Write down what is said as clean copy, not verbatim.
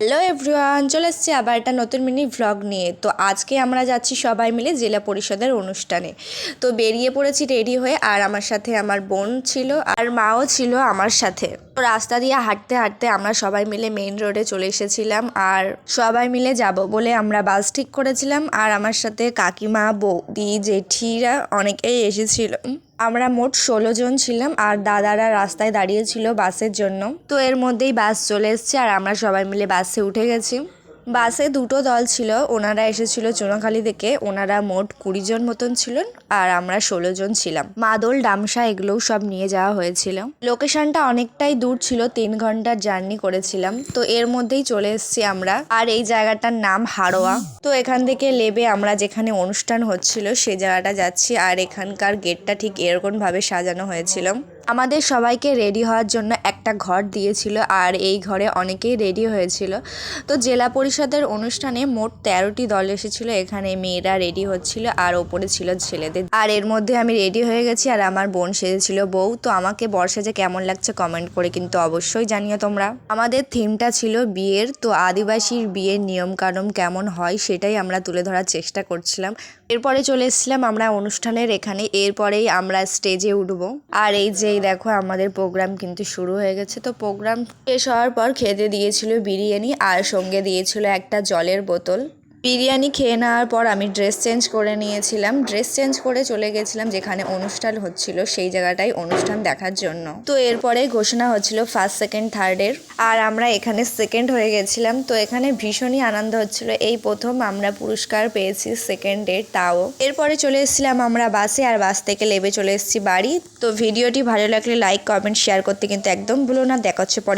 Hello everyone, চলে এসেছি আবার একটা নতুন মিনি ভ্লগ নিয়ে। তো আজকে আমরা যাচ্ছি সবাই মিলে জেলা পরিষদের অনুষ্ঠানে। তো বেরিয়ে পড়েছি রেডি হয়ে, আর আমার সাথে আমার বোন ছিল আর মাও ছিল আমার সাথে। তো রাস্তা দিয়ে হাঁটতে হাঁটতে আমরা সবাই মিলে মেইন রোডে চলে এসেছিলাম, আর সবাই মিলে যাব বলে আমরা বাস ঠিক করেছিলাম। আর আমার সাথে কাকিমা, বৌদি, জেঠিরা অনেকেই এসেছিল। আমরা মোট 16 জন ছিলাম, আর দাদারা রাস্তায় দাঁড়িয়েছিল বাসের জন্য। তো এর মধ্যেই বাস চলে এসেছে, আর আমরা সবাই মিলে বাসে উঠে গেছি। বাসে দুটো দল ছিল, ওনারা এসেছিল চুনাখালী থেকে। ওনারা মোট 20 জন মতন ছিলেন, আর আমরা 16 জন ছিলাম। মাদল, ডামসা এগুলোও সব নিয়ে যাওয়া হয়েছিল। লোকেশনটা অনেকটাই দূর ছিল, 3 ঘন্টার জার্নি করেছিলাম। তো এর মধ্যেই চলে এসেছি আমরা। আর এই জায়গাটার নাম হাড়োয়া। তো এখান থেকে লেবে আমরা যেখানে অনুষ্ঠান হচ্ছিল সেই জায়গাটা যাচ্ছি। আর এখানকার গেটটা ঠিক এরকম ভাবে সাজানো হয়েছিল। আমাদের সবাইকে রেডি হওয়ার জন্য একটা ঘর দিয়েছিল, আর এই ঘরে অনেকেই রেডি হয়েছিল। তো জেলা পরিষদের অনুষ্ঠানে মোট 13টি দল এসেছিল। এখানে মেয়েরা রেডি হচ্ছিল, আর ওপরে ছিল ছেলেদের। আর এর মধ্যে আমি রেডি হয়ে গেছি, আর আমার বোন সেজেছিল বউ। তো আমাকে বর্ষা যে কেমন লাগছে কমেন্ট করে কিন্তু অবশ্যই জানিও তোমরা। আমাদের থিমটা ছিল বিয়ের। তো আদিবাসীর বিয়ের নিয়মকানুন কেমন হয় সেটাই আমরা তুলে ধরার চেষ্টা করছিলাম। এরপরে চলে এসেছিলাম আমরা অনুষ্ঠানের এখানে। এরপরেই আমরা স্টেজে উঠবো। আর এই যে দেখো আমাদের প্রোগ্রাম কিন্তু শুরু হয়ে গেছে। তো প্রোগ্রাম শেষ হওয়ার পর খেতে দিয়েছিল বিরিয়ানি, আর সঙ্গে দিয়েছিল একটা জলের বোতল। বিরিয়ানি খেয়ে নেওয়ার পর আমি ড্রেস চেঞ্জ করে নিয়েছিলাম। ড্রেস চেঞ্জ করে চলে গেছিলাম যেখানে অনুষ্ঠান হচ্ছিল সেই জায়গাটায় অনুষ্ঠান দেখার জন্য। তো এরপরে ঘোষণা হচ্ছিল ফার্স্ট, সেকেন্ড, থার্ডের। আর আমরা এখানে সেকেন্ড হয়ে গেছিলাম। তো এখানে ভীষণই আনন্দ হচ্ছিল, এই প্রথম আমরা পুরস্কার পেয়েছি সেকেন্ডের, তাও। এরপরে চলে এসেছিলাম আমরা বাসে, আর বাস থেকে লেবে চলে এসেছি বাড়ি। তো ভিডিওটি ভালো লাগলে লাইক, কমেন্ট, শেয়ার করতে কিন্তু একদম ভুলো না। দেখা হচ্ছে পরে।